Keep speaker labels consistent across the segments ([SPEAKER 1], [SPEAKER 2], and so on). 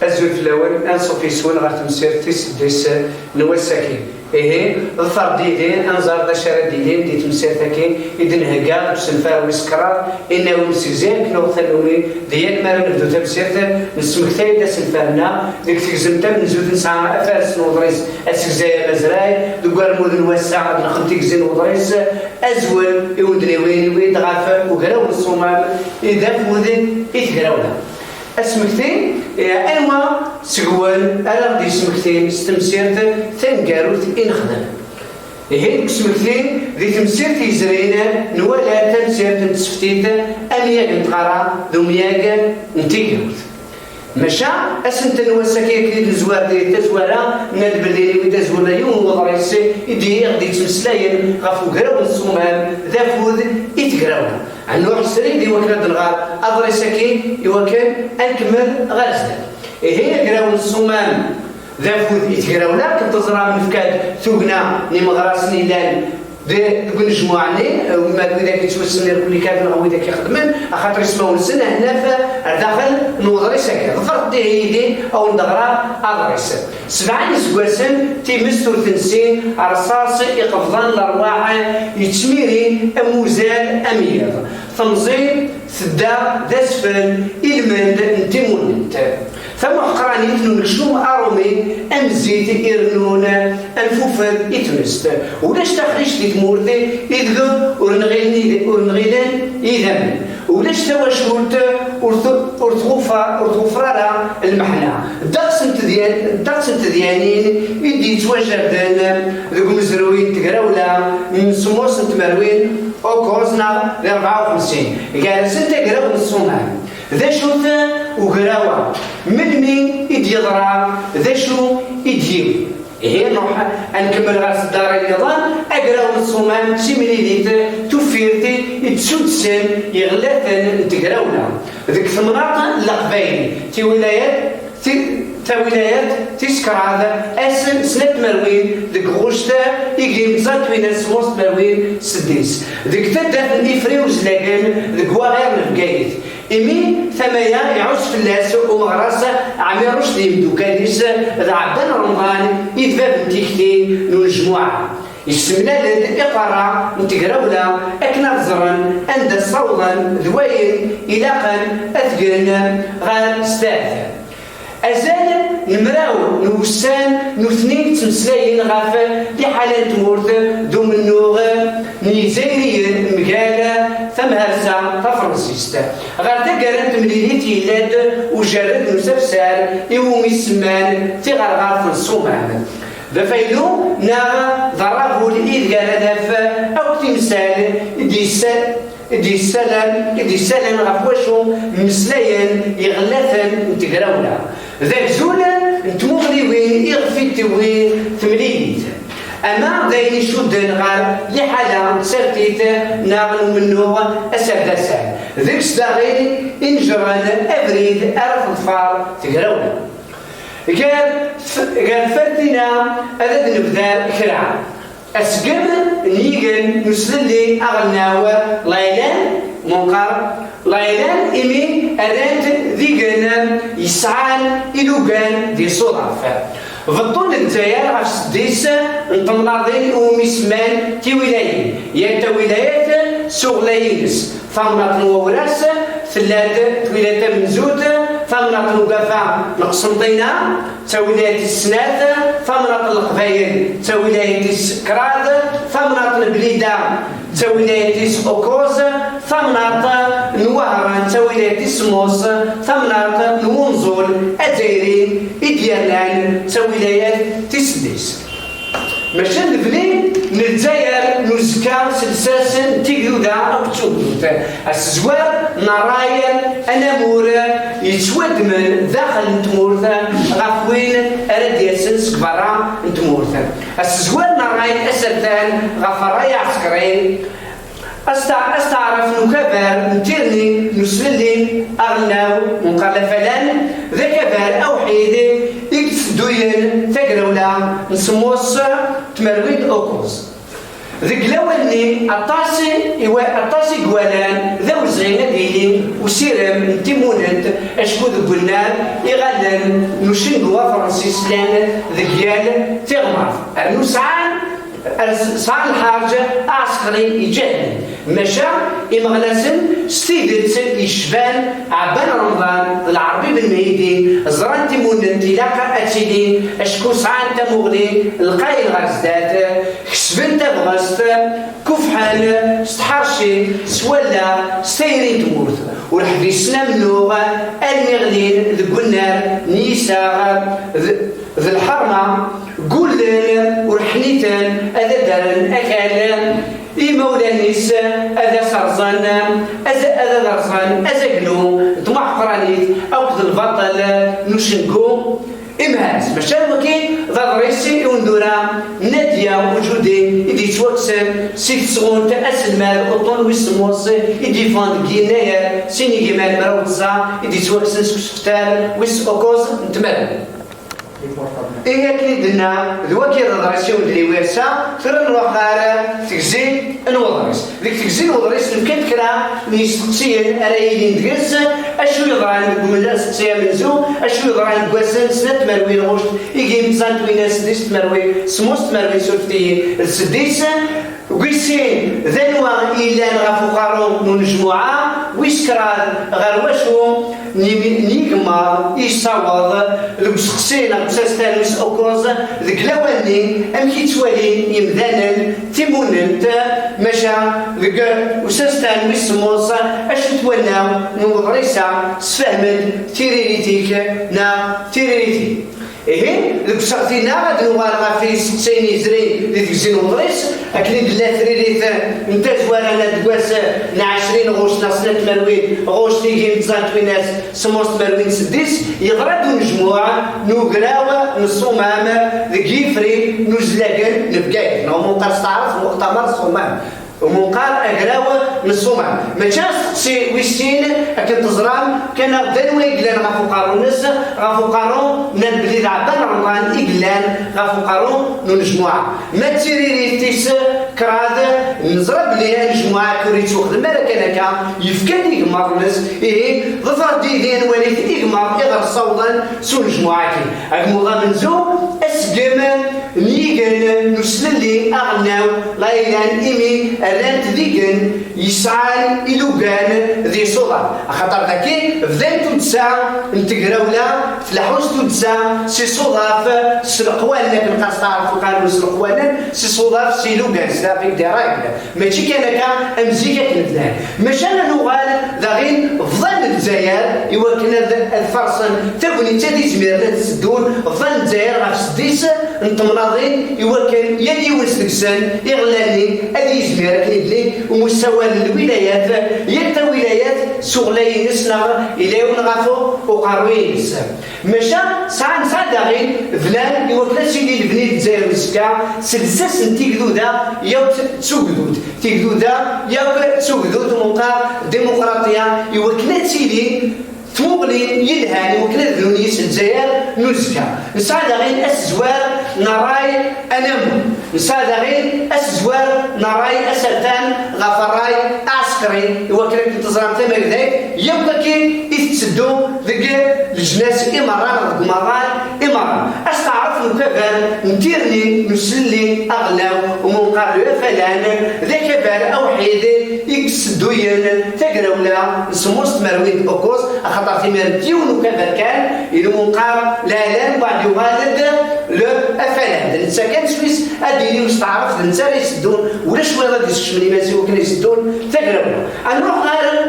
[SPEAKER 1] أزول في الأول أنصف يسون غير تمسير تيس نوسكين ظفر ديدين أنظر ذا شارع ديدين دي تمسير تاكين إذن هكا بسنفار ويسكرار إنه مسيزين كنو ثلوني ديال ما نبدو تمسير نسمكتاي دا سنفارنا ديك تكزمتا من زود نسعى أفارس نوضريس أسكزايا مزراي دوكوار مودن واسع نخمتي كزين وضريس أزول يودني وين غافا وقراو الصومال إذا فودن إتقراونا اسمكتين أنوا سقوان ألا غدي سمكتين استمسيرت تنقاروت إنخدم هيك سمكتين ذي تمسيرت يزرينا نوالا تمسيرت نتسفتيت أمياك نتقرا ذو مياك نتيقروت مشا أسنت نواسكي كي الزوار ديال التزوارة ناد بليلي ويدا زوار يوم وضريس يدي غدي تمسلاين غفو قراو الصومال ذا فود يتقراونا عن نوع السري دي وكان الغار أضريسكي يوكل أنكمل غازنا هي قراو الصومال ذا فود يتقراونا كنتظرا من فكاد ثوقنا نمغراسني لان ذي نجموعني وما إذا كيتوسني كل كاد نغوي ذاك يخدمن خاطر يسمعوا السنة هنا فداخل نوضري ساكن ظفرت دي هيدي أو ندغرا أضريس 7 سكواسن تيمس تنسين رصاص يقفضان الأرواح يتميري أموزال أمير تنظيم ثدا ذا سفل إلمند نتيمون ثم حقراني يتنو نكشلو أرومي أمزيت إرنون أنفوفر إتنست ولاش تخريش دي تمورتي إذغو ورنغيلان إذن ولاش تواشورت ورتغفرارا المحنة الدقس انتديانين يدي يتواجدن ذوك مزروين تقراولا من سموس نتمروين أو كوزنا ل 54 قال سنت قراو الصومال ذا شوت وقراوة من مين يديضرا ذا شو يديو هي نروح نكمل غاس الدار النظام اقراو الصومال شي مليليت توفيرتي تسود سن يغلثن تقراونا ذيك ثمرات القبايل تي ولايات تيسكر هذا اسم سنة مروين ذيك غوشتا يقيم زاد وين سوس مروين سديس ذيك تدف نيفري وزلاقن ذيك واغير البقايت إمي ثمايا يعوز في الناس ومغرس عمير رشدي مدوكانيس ذا عبدان رمضان يدفع بنتيكتين نو الجموعة يسمنا الإقرار نتقراولا أكنا زرن عند صولا ذوين إلاقا أثقلنا غير ستاث أزال نمراو نوسان نوثنين تمسلاين غافا لحالة تمورت دوم النوغ نيزيريين مقالة ثمهرسا تفرنسيستا غير تقرنت مليليتي لاد وجرد نسفسار يوم يسمان في غرغار في الصومان بفايلو ناغا ضرابو الإيد قال نافا أو تمثال دي السلام غفواشو مسلاين يغلثن نتقراونا ذاك زولا نتمغلي وين يغفيت وين تمليت أما ذاين شدن غار لحالة سرتيت ناغنو منو أسردسان ذيك صداغي إنجران أبريد أرف الفار تقراونا قال فردنا أذد نبدا كرعا أسقم نيجن نسللي أغناوة ليلان منقر ليلان إمي أدانت ذيجن يسعان إلوغان دي صرافة فالطول الجزائر عف سديس نتمناضين ومسمان تي ولايين يا تا ولايات سوغلاينس فمناطن ووراس ثلاثة ولايات من زود فمناطن وقفا نقسنطينة تا ولاية السنات فمناطن القبايل تا ولاية كراد فمناطن بليدة تا ولاية أوكوز فمناطن نوهران تا ولاية سموس فمناطن نونزول أديرين إديالان تا ولايات تسديس ماشي الفلين نتزاير نزكا سلساسن تيجودا أو تشوفوت الزوار نرايا أنامور يتودمن داخل نتمورثا غفوين أرد ياسنس كبرا نتمورثا الزوار نرايا أسرتان غفرايا عسكرين أستعرف نكبر نتيرني نسللين أغناو منقال فلان ذا كبر أو حيدي يكتفدوين تقرولا نسموس تمرويد أوكوز ذيك لوالني الطاسي قوالان ذو زغينا ديلي وسيرم تيموننت اشكو ذو قلنا يغلن نشنقوا فرنسيس لان ذكيال تغمر نسعان صار الحاجة عسكري يجهل مشى إمغلسن ستيدت يشبان عبان رمضان العربي بالمهيدين زران تيمونن تلاقى أتيدين أشكو سعان تمغلي القايل غزدات كسبن تبغست كفحان استحرشي سولا ستيرين تمورت والحدي سلام اللغة المغلين ذو النار نيسا ذي الحرمة قولن ورحنيتن هذا دارن أكالن إيمولانيس هذا سرزان هذا درزان هذا قلو طمع قرانيت أو كذا البطل نشنقو إمهاز باش وكي ذا دريسي وندورا نادية وجودي يدي توكسن 6 سغونت أسلمال أوطون ويسموس يدي فاند كينايا سيني جمال مراوتزا يدي توكسن سكفتال ويس أوكوز نتمال إيه كيدنا ذوكي الرئيسي ودري ويرسا فرن الوقارة تكزي الوضريس ذيك تكزي الوضريس يمكن كرا نيستقسيا أرايلين دقس أشو يضران بملا سقسيا منزو أشو يضران بواسن سنة مروي الغوشت يجي مزان توينا سديس مروي سموست مروي سلفتي السديس ويسين ذنوا إيلان غفوقارو نجموعة ويسكران غروشو نيكما يصوض لبسقسينا بساستان ويس أوكوز ذك لواني أمكي توالين يمذانا تيموننت مشا ذك وساستان ويس موصا أشو تولنا نوضريسا سفهمن تيريريتيك نا تيريريتي إيه لبسقتينا غادي نوالغا في سقسيني زري اللي تكزين وضريس أكلين دلا ثريريث نتا زوارانا دكواس نا 20 غوش ناصنات مروين غوش تيجي متزان تويناس سموس مروين سديس يضرب مجموعة نوكراوة نصومام ذكيفري نوزلاقن نبقاي نو منقر تعرف مؤتمر صومام ومنقار أقراوة نصومام ما كانش سي ويسين أكن تزرام كان دنوي إقلان غافو قارون نس غافو قارون نبلي عبان رمضان إقلان غافو قارون نجموعة ما تسيري تيس كراد نزرب لي نجموعة كوريتو خدمة لكنك يفكن يقمر نس إيه ظفر ديدين وليت إقمر إغر صودا سو نجموعة كي أقموضا منزو أسقم نيقن نسللي أغناو لا إلان إمي أرانت ذيقن يسعى إلوغان ذي صورة خاطر ذاكي فذان تدسا نتقراولا فلاحوس تدسا سي صوضاف سلقوان لكن قاس تعرفو قالوا سلقوانا سي صوضاف سي لوغان سلافيك درايب ماشي كان أمزيكا كنتنا ماشانا نوغال ذاغين ظن الجزائر يوكنا الفرصن تبني تادي زميرنا تسدون ظن الجزائر غاف سديس نتمناضين يوكن يلي وسلكسان يغلاني أدي زمير كنيدلي ومستوى الولايات يكتا ولايات سغلي نسنا إلى ونغافو وقاروين نسا مشا سعان صادقين فلان يوكلا سيدي البنيت زير وسكا سلساس تيقدودا يو تسوقدود تيقدودا يو تسوقدود ومقا ديمقراطية يوكلا سيدي تمغلي يلهاني وكلا ذونيس الجزائر نزكا نسعد غير أسزوار نراي أنم نسعد غير أسزوار نراي أسلتان غفراي عسكري وكلا كنتظرام تمام ذاك يبقى كي يتسدو ذاك الجناس إمارات مغال إمارات أستعرف نكبر نتيرني نسلي أغلاو ومنقارلو فلان ذاك بار أو حيدي يكسدوين تقراولا نسموست مروين أوكوز خاطر تيمير ديونو كذا كان إذا منقار لا بعد يغالد لو أفلان نتا كان سويس أديني مستعرف نتا يسدون ولا شوية غادي يسكشمني مازال وكان يسدون تقراولا نروح غير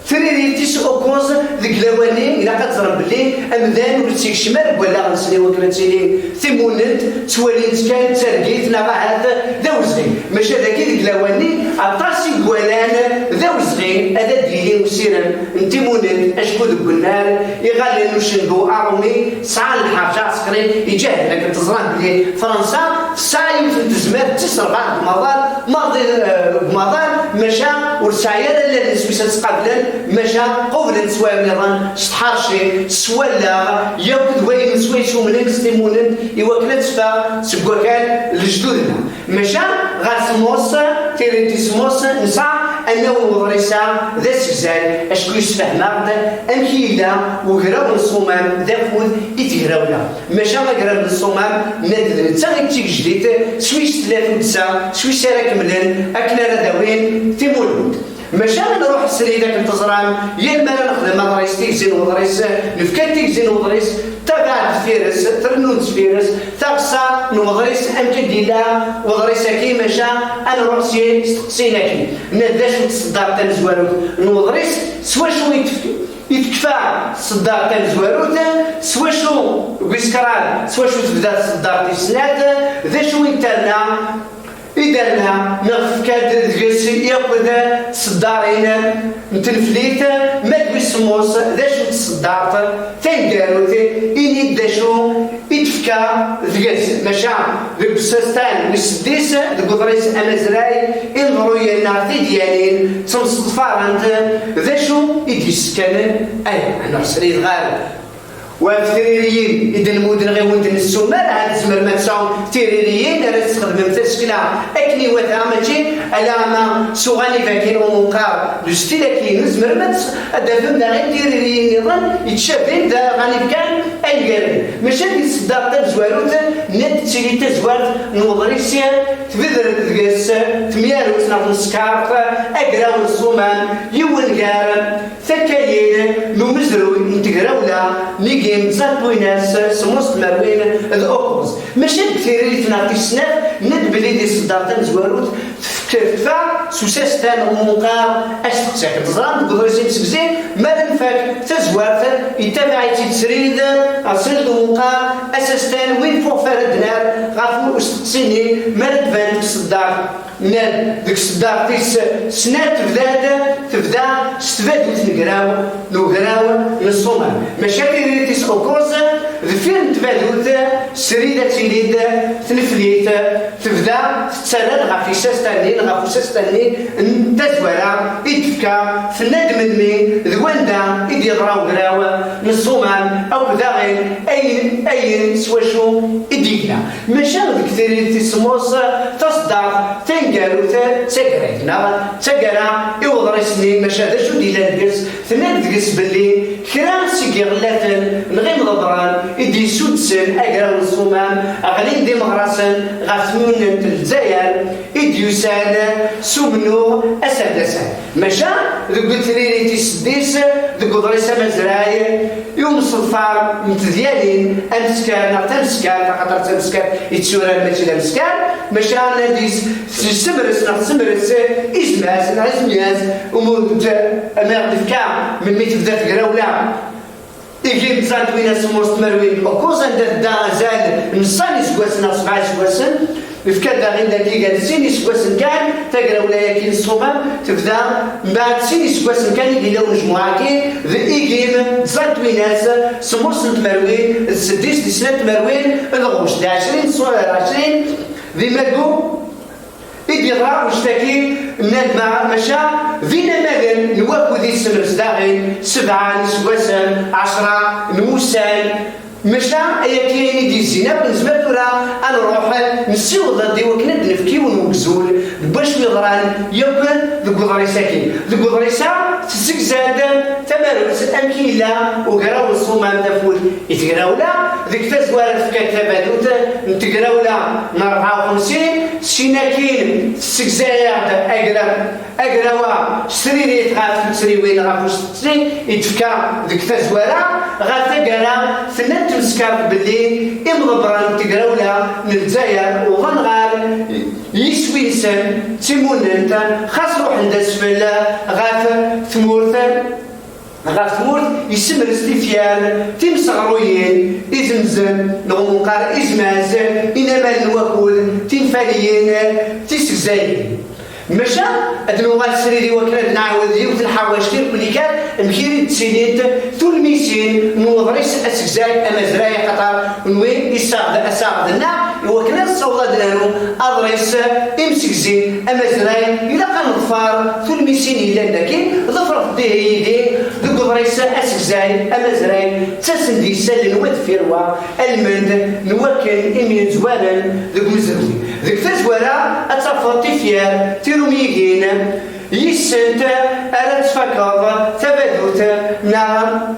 [SPEAKER 1] تريريتيس أوكوز ذيك لواني إلا كتضرب بلي أمذان ولا تيكشمال ولا غنسلي وكلا تيلي ثموننت توالينت كان ترقيت نغا هذا ذوزغي ماشي هذاك ذيك لواني عطاسي كوالان ذوزغي هذا ديلي وسيرن نتيموننت أشكو ذوك النار يغالي نشندو أرومي ساعة الحاجة عسكري يجاهد لكن تزران بلي فرنسا ساعة يمكن تزمات تسرع ماضي مشا ورسايا اللي سويسا تقابلن مشا قبل سواء نظام شطحارشي سوالا ياكد وين سويسو منك ستيمونن يوكلت فا سبوكان لجدودنا مشا غير سموس تيريتي سموس نسعى أنه وضريسا ذا سكزال أشكو يسفهم أمكيلا وقراو الصومام ذا فوذ إتقراولا ماشا ما قراو الصومام نادل نتا تيك جديد سويس 3 سويس راك ملان أكنا رداوين تيمولود ماشا نروح السريدة كنتزران يا المال نخدم مدريس تيكزين وضريس نفكا تيكزين وضريس تبع فيرس ترنوت فيرس تقصى نوضريس أمكن ديلا وضريس كي ماشا أنا روح سينا كي نداش تصدر تنزوالو نوضريس سوا شو يتكفى صدار تنزواروت سوا شو بسكران سوا شو تبدا صدار تيسنات ذا شو يترنا إذا نغف كاد دقيسي يقود صدارين نتنفليت ما تبسموس ذا شو تصدارت تنقاروتي إني دا شو يتفكا دقيس ماشا بسستان نسديس دقضريس أمازراي انظروا ينا في ديالين تنصدفارنت ذا شو يديس كان أي أنا رسلي غالب وفتريريين إذا المدن غير ودن السمر هذا زمر ما تساوم تيريريين راه تستخدم تسكنا أكني وثامتي على ما سوغاني فاكين ومقار دوستي لكن زمر ما أدفمنا غير تيريريين نظن يتشابين دا غاني كان أي قرن ماشي هادي الصداق تزواروت نت تيجي تزوارت نوضريسيا تبذر تقاس تمياروت ناخذ سكارت أقراو الصومان يون قارن ثكايين نمزرو نتقراولا نيجي نزاتو ناس سموس مروين الأوكوز ماشي بثيري تناقي السنات ند بلي دي صدارت نزواروت تفا سوساستان ومقار أشتقساك تزران تقدرسي تسكزي ما نفاك تزوارت يتابع تسريد أصل ومقار أساستان وين فوق فرد نار غافو استقسيني ما ندفان تصدار نال ديك الصدار تيس سنات تبدا استفادوا نقراو نقراو نصومها مشاكل تيس اوكوزا فين تبادوت سريدة تيليد تنفليت تبدا تتسرد غافي ساستانين غافو ساستانين تزوارا يتفكا في الندم المي ذواندا يدي غراو قراو نصومها او بدا غير اي سواشو يدينا مشاكل كثير تيس موس تصدر قالوا تاكريتنا تاكرا يوضرسني ماشا هذا شو ديال الدرس ثمان دقس باللي كرا سيكي غلاتن نغيم غبران يدي سودسن اكرا والصومام اغلين دي مغرسن غاسمون الجزائر يدي يسان سومنو اسادسان ماشا ذوك تريني تيسديس ذوك ضريسة مزراي يوم صفار متديالين امسكار تمسكار فقط تمسكار يتسورا الماتي تمسكار ماشا ناديس سمرس سمرس إزماز نعزمياز ومود أمام دفكا من ميت بدأ تقراولا يجي بزاد وين سموس مروين وكوزا دا زاد نصاني سكواسنا 7 سكواسن دفكا دا غين دقيقة سيني سكواسن كان تقراولا ياكي الصومام تبدا بعد سيني سكواسن كان يديرو مجموعة كي يجي بزاد ويناس سموس مروين السديس دي سنة مروين الغوش دا 20 صور 20 ذي مدو يديرها وشتاكي الندمة مشى فينا ماذن نواكو ذي السمر صداغين 7 نسواسن 10 نوسان مشى أي كاين يدي الزينة بالنسبة لها أنا نروح نسيوض ضدي وكنا نفكي ونوكزول باش يضران يبن ذوك ضريساكي ذوك ضريسا تسكزاد تمارس الأمكيلة وقراو الصومام دافول يتقراولا ذيك تزوار فكاك تبادوت نتقراولا 54 سيناكين تسكزايا أقراوا سريريت غاف سريوين غافو ستري يتفكا ذيك تزوارا غاف تقرا ثلاث تمسكار بالليل إمضبران تقراولا من الجزائر وغنغار يسوي سن تيموننت خاص روح عند السفل غاف ثمورث يسمر استفيال تيمصغروين إزمزن نغمقار إزماز إنما الوكول تنفاليين تيسكزاين مشى أدنوغال سريري وكنا نعاودي وفي الحواشتين كل كان مكيري تسينيت ثلميسين نوضريس أسكزاي أمازراي قطر نوين أساعدنا وكنا نصوض لانو أضريس إمسك زين أما زراين إلا كان ظفار ثل ميسين إلا داكي ظفر ديه يدي ذوك ضريس أسك زاين أما زراين تسن دي سال نواد فيروا المند نوكل إمين زوالا ذوك مزروي ذوك تزوالا أتصفر تفيار تيروميكين يسنت ألا تفكر تبدوت نعم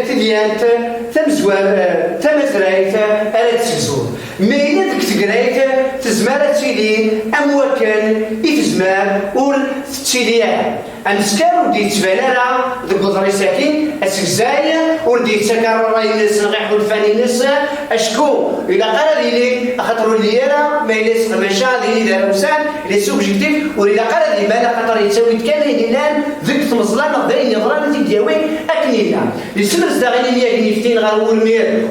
[SPEAKER 1] تديانت تمزوال تمزرايت ألا تسكزور مين ديك تقرايت تزمار تشيلي أموكل إتزمار ور تشيليها أنسكار ودي تبالالا ذوك ضريساكين أسكزاي وردي تسكر راي الناس نغيحو الفاني الناس أشكو إلا قال لي أخطرو لي أنا ما يلس خماشا لي دار وسان لي سوبجيكتيف وإلا قال لي مالا خاطر يتساوي كان يدينان ذيك تمزلا نقدرين يضران تيدياوي أكنينا يسمر زداغيني ميا كنيفتين غير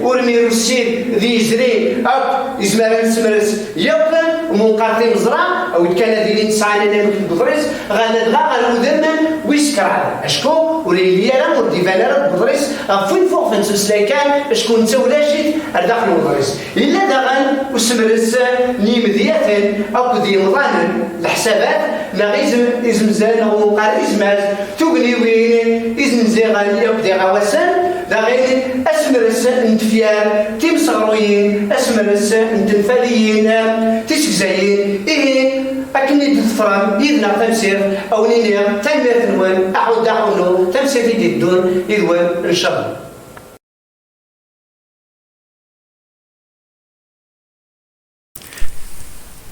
[SPEAKER 1] ورمير والسيد ذي يزري أب يزمر نسمرس يقن ومنقارتين مزرعة أو كان ديرين تسعين أنا مكتب بضريس غاندغا غالودمن ويسكرع أشكو ولي أنا مردي فانا بضريس فين فوق فين سلسلاكان أشكو نتولاشيت أرداخل بضريس إلا داغن وسمرس نيمذيات أو ذي مضان الحسابات لا غيزم إزمزان أو مقار إزماز تبني وين إزمزيغان يبدي غواسان دا غير أسمرس نتفيار تيمصغروين أسمرس نتنفاليين تيسكزايين إيه أكني تفرام إذنا تمسير أو نينيا تنمير نوان أعود دعونو تمسير في الدون إذوان إن شاء الله.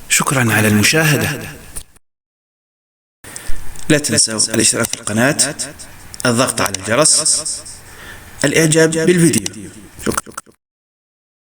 [SPEAKER 2] شكرا على المشاهدة. لا تنسوا الاشتراك في القناة، الضغط على الجرس، الإعجاب بالفيديو. شكرا.